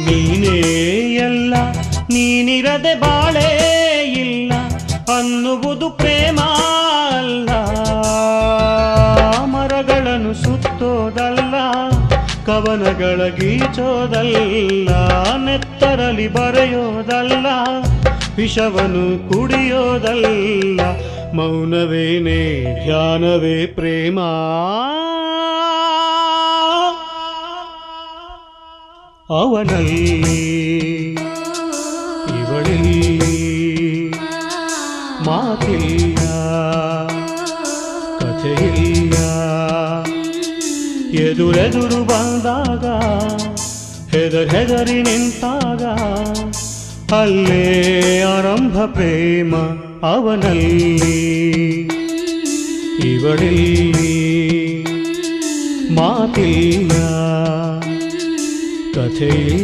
ನೀನೇ ಎಲ್ಲ ನೀನಿರದೆ ಬಾಳೇ ಇಲ್ಲ ಅನ್ನುವುದು ಪ್ರೇಮ ಅಲ್ಲ. ಮರಗಳನ್ನು ಸುತ್ತೋದಲ್ಲ, ಕವನಗಳ ಗೀಚೋದಲ್ಲ, ನೆತ್ತರಲಿ ಬರೆಯೋದಲ್ಲ, ವಿಷವನ್ನು ಕುಡಿಯೋದಲ್ಲ. ಮೌನವೇನೇ ಧ್ಯಾನವೇ ಪ್ರೇಮ. ಅವನಲ್ಲಿ ಇವಳಲ್ಲಿ ಮಾತಿಲ್ಲ, ಕಥೆಯಿಲ್ಲ. ಎದುರೆದುರು ಬಂದಾಗ ಹೆದರಿ ನಿಂತಾಗ ಅಲ್ಲೇ ಆರಂಭ ಪ್ರೇಮ. ಅವನಲ್ಲಿ ಇವಳಲ್ಲಿ ಮಾತಿಲ್ಲ, ಕಥೆಯಿಲ್ಲ.